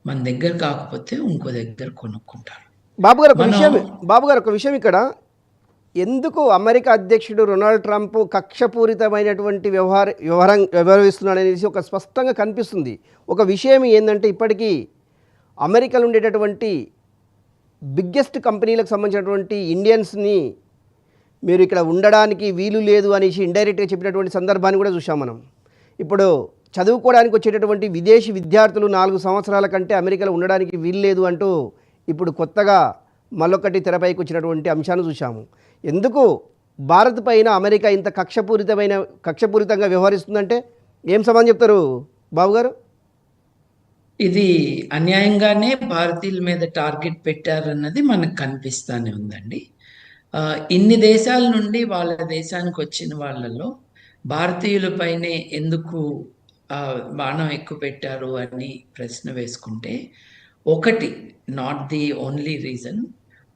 మన దగ్గర కాకపోతే ఇంకో దగ్గర కొనుక్కుంటారు. మనం బాబు గారు ఒక విషయం ఇక్కడ, ఎందుకు అమెరికా అధ్యక్షుడు రొనాల్డ్ ట్రంప్ కక్షపూరితమైనటువంటి వ్యవహరిస్తున్నాడనేసి ఒక స్పష్టంగా కనిపిస్తుంది. ఒక విషయం ఏంటంటే, ఇప్పటికీ అమెరికాలో ఉండేటటువంటి బిగ్గెస్ట్ కంపెనీలకు సంబంధించినటువంటి ఇండియన్స్ని మీరు ఇక్కడ ఉండడానికి వీలు లేదు అనేసి ఇండైరెక్ట్గా చెప్పినటువంటి సందర్భాన్ని కూడా చూసాం మనం. ఇప్పుడు చదువుకోవడానికి వచ్చేటటువంటి విదేశీ విద్యార్థులు 4 సంవత్సరాల కంటే అమెరికాలో ఉండడానికి వీలు లేదు అంటూ ఇప్పుడు కొత్తగా మరొకటి తెరపైకి వచ్చినటువంటి అంశాన్ని చూసాము. ఎందుకు భారత్ పైన అమెరికా ఇంత కక్షపూరితంగా వ్యవహరిస్తుందంటే ఏం సమాధానం చెప్తారు బాబు గారు? ఇది అన్యాయంగానే భారతీయుల మీద టార్గెట్ పెట్టారన్నది మనకు కనిపిస్తూనే ఉందండి. ఇన్ని దేశాల నుండి వాళ్ళ దేశానికి వచ్చిన వాళ్ళలో భారతీయులపైనే ఎందుకు బాణం ఎక్కువ పెట్టారు అని ప్రశ్న వేసుకుంటే, ఒకటి, నాట్ ది ఓన్లీ రీజన్,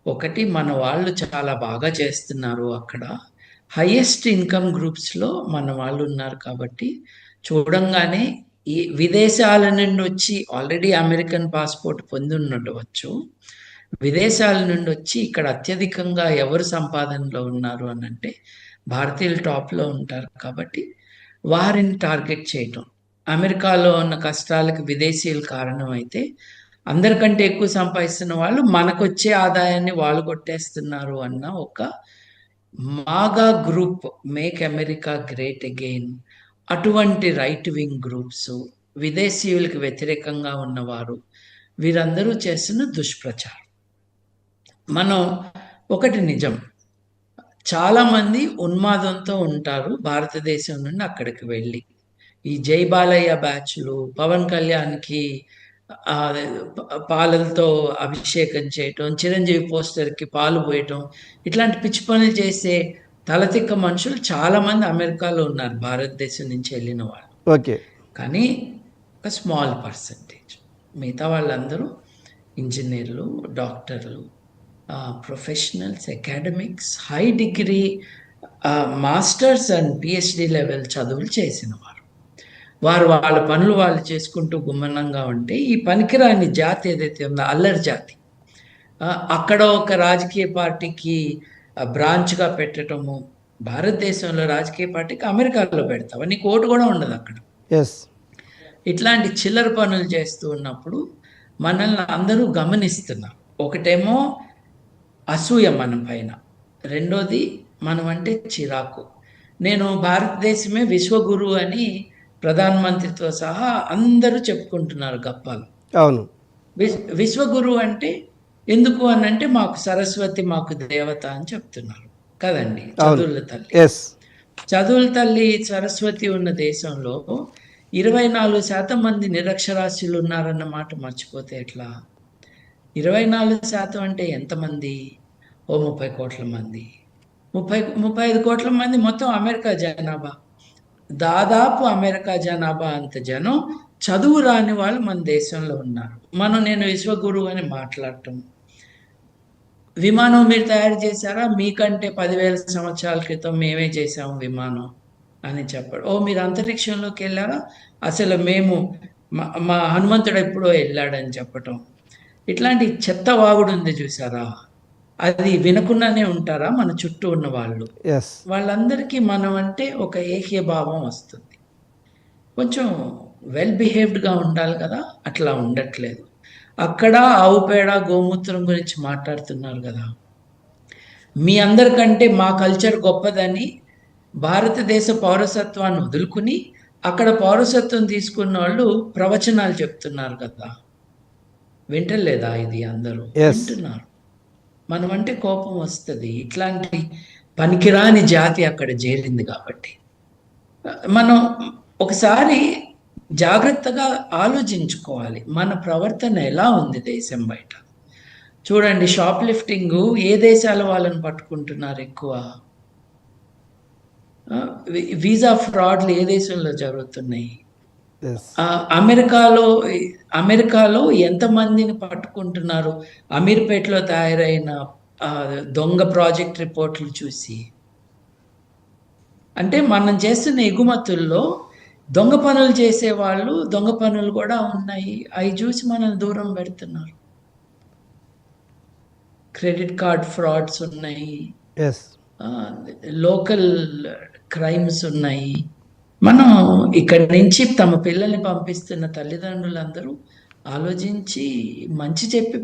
ఒకటి మన వాళ్ళు చాలా బాగా చేస్తున్నారు అక్కడ, హైయెస్ట్ ఇన్కమ్ గ్రూప్స్లో మన వాళ్ళు ఉన్నారు కాబట్టి చూడంగానే ఈ విదేశాల నుండి వచ్చి ఆల్రెడీ అమెరికన్ పాస్పోర్ట్ పొంది ఉండవచ్చు, విదేశాల నుండి వచ్చి ఇక్కడ అత్యధికంగా ఎవరు సంపాదనలో ఉన్నారు అని అంటే భారతీయులు టాప్లో ఉంటారు కాబట్టి వారిని టార్గెట్ చేయటం. అమెరికాలో ఉన్న కష్టాలకు విదేశీయులు కారణం అయితే అందరికంటే ఎక్కువ సంపాదిస్తున్న వాళ్ళు మనకొచ్చే ఆదాయాన్ని వాళ్ళు కొట్టేస్తున్నారు అన్న ఒక MAGA group, make America great again, అటువంటి రైట్ వింగ్ గ్రూప్స్, విదేశీయులకు వ్యతిరేకంగా ఉన్నవారు, వీరందరూ చేస్తున్న దుష్ప్రచారం. మనం ఒకటి నిజం, చాలామంది ఉన్మాదంతో ఉంటారు భారతదేశం నుండి అక్కడికి వెళ్ళి. ఈ జై బాలయ్య బ్యాచ్లు, పవన్ కళ్యాణ్కి పాలలతో అభిషేకం చేయటం, చిరంజీవి పోస్టర్కి పాలు పోయటం, ఇట్లాంటి పిచ్చి పనులు చేసే తలతిక్క మనుషులు చాలామంది అమెరికాలో ఉన్నారు భారతదేశం నుంచి వెళ్ళిన వాళ్ళు. ఓకే, కానీ ఒక స్మాల్ పర్సంటేజ్. మిగతా వాళ్ళందరూ ఇంజనీర్లు, డాక్టర్లు, professionals, academics, high degree, masters and PhD level చదువులు చేసిన వారు వాళ్ళ పనులు వాళ్ళు చేసుకుంటూ గుమ్మనంగా ఉంటే, ఈ పనికిరాని జాతి ఏదైతే ఉందో అల్లరి జాతి, అక్కడ ఒక రాజకీయ పార్టీకి బ్రాంచ్గా పెట్టడము, భారతదేశంలో రాజకీయ పార్టీకి అమెరికాలో పెడతావు, నీకు ఓటు కూడా ఉండదు అక్కడ. ఇట్లాంటి చిల్లర పనులు చేస్తూ ఉన్నప్పుడు మనల్ని అందరూ గమనిస్తున్నారు. ఒకటేమో అసూయ మన పైన, రెండోది మనం అంటే చిరాకు. నేను భారతదేశమే విశ్వగురు అని ప్రధానమంత్రితో సహా అందరూ చెప్పుకుంటున్నారు గప్పాలు. అవును, విశ్వగురు అంటే ఎందుకు అని అంటే మాకు సరస్వతి మాకు దేవత అని చెప్తున్నారు కదండి. చదువుల తల్లి సరస్వతి ఉన్న దేశంలో 24% మంది నిరక్షరాస్యులు ఉన్నారన్న మాట మర్చిపోతే ఎట్లా? 24% అంటే ఎంతమంది? ఓ 30 కోట్ల మంది, 35 కోట్ల మంది మొత్తం అమెరికా జనాభా. దాదాపు అమెరికా జనాభా అంత జనం చదువు రాని వాళ్ళు మన దేశంలో ఉన్నారు. నేను విశ్వగురువు అని మాట్లాడటం, విమానం మీరు తయారు చేశారా? మీకంటే 10,000 సంవత్సరాల క్రితం మేమే చేసాము విమానం అని చెప్పడం. మీరు అంతరిక్షంలోకి వెళ్ళారా? అసలు మేము మా హనుమంతుడు ఎప్పుడో వెళ్ళాడని చెప్పటం. ఇట్లాంటి చెత్త వాగుడు ఉంది చూసారా, అది వినకుండానే ఉంటారా మన చుట్టూ ఉన్న వాళ్ళు? వాళ్ళందరికీ మనం అంటే ఒక ఏకీయ భావం వస్తుంది. కొంచెం వెల్ బిహేవ్డ్గా ఉండాలి కదా, అట్లా ఉండట్లేదు. అక్కడ ఆవు పేడ గోమూత్రం గురించి మాట్లాడుతున్నారు కదా. మీ అందరికంటే మా కల్చర్ గొప్పదని భారతదేశ పౌరసత్వాన్ని వదులుకుని అక్కడ పౌరసత్వం తీసుకున్న వాళ్ళు ప్రవచనాలు చెప్తున్నారు కదా. వింటలేదా? ఇది అందరూ వింటున్నారు. మనం అంటే కోపం వస్తుంది. ఇట్లాంటి పనికిరాని జాతి అక్కడ చేరింది కాబట్టి మనం ఒకసారి జాగ్రత్తగా ఆలోచించుకోవాలి మన ప్రవర్తన ఎలా ఉంది దేశం బయట. చూడండి, షాప్ లిఫ్టింగ్ ఏ దేశాల వాళ్ళని పట్టుకుంటున్నారు ఎక్కువ? వీసా ఫ్రాడ్లు ఏ దేశంలో జరుగుతున్నాయి? అమెరికాలో ఎంతమందిని పట్టుకుంటున్నారు అమీర్పేటలో తయారైన దొంగ ప్రాజెక్ట్ రిపోర్ట్లు చూసి? అంటే మనం చేస్తున్న ఎగుమతుల్లో దొంగ పనులు చేసేవాళ్ళు దొంగ పనులు కూడా ఉన్నాయి. అవి చూసి మనల్ని దూరం పెడుతున్నారు. క్రెడిట్ కార్డ్ ఫ్రాడ్స్ ఉన్నాయి, ఎస్. లోకల్ క్రైమ్స్ ఉన్నాయి. మనం ఇక్కడి నుంచి తమ పిల్లల్ని పంపిస్తున్న తల్లిదండ్రులందరూ ఆలోచించి మంచి చెప్పి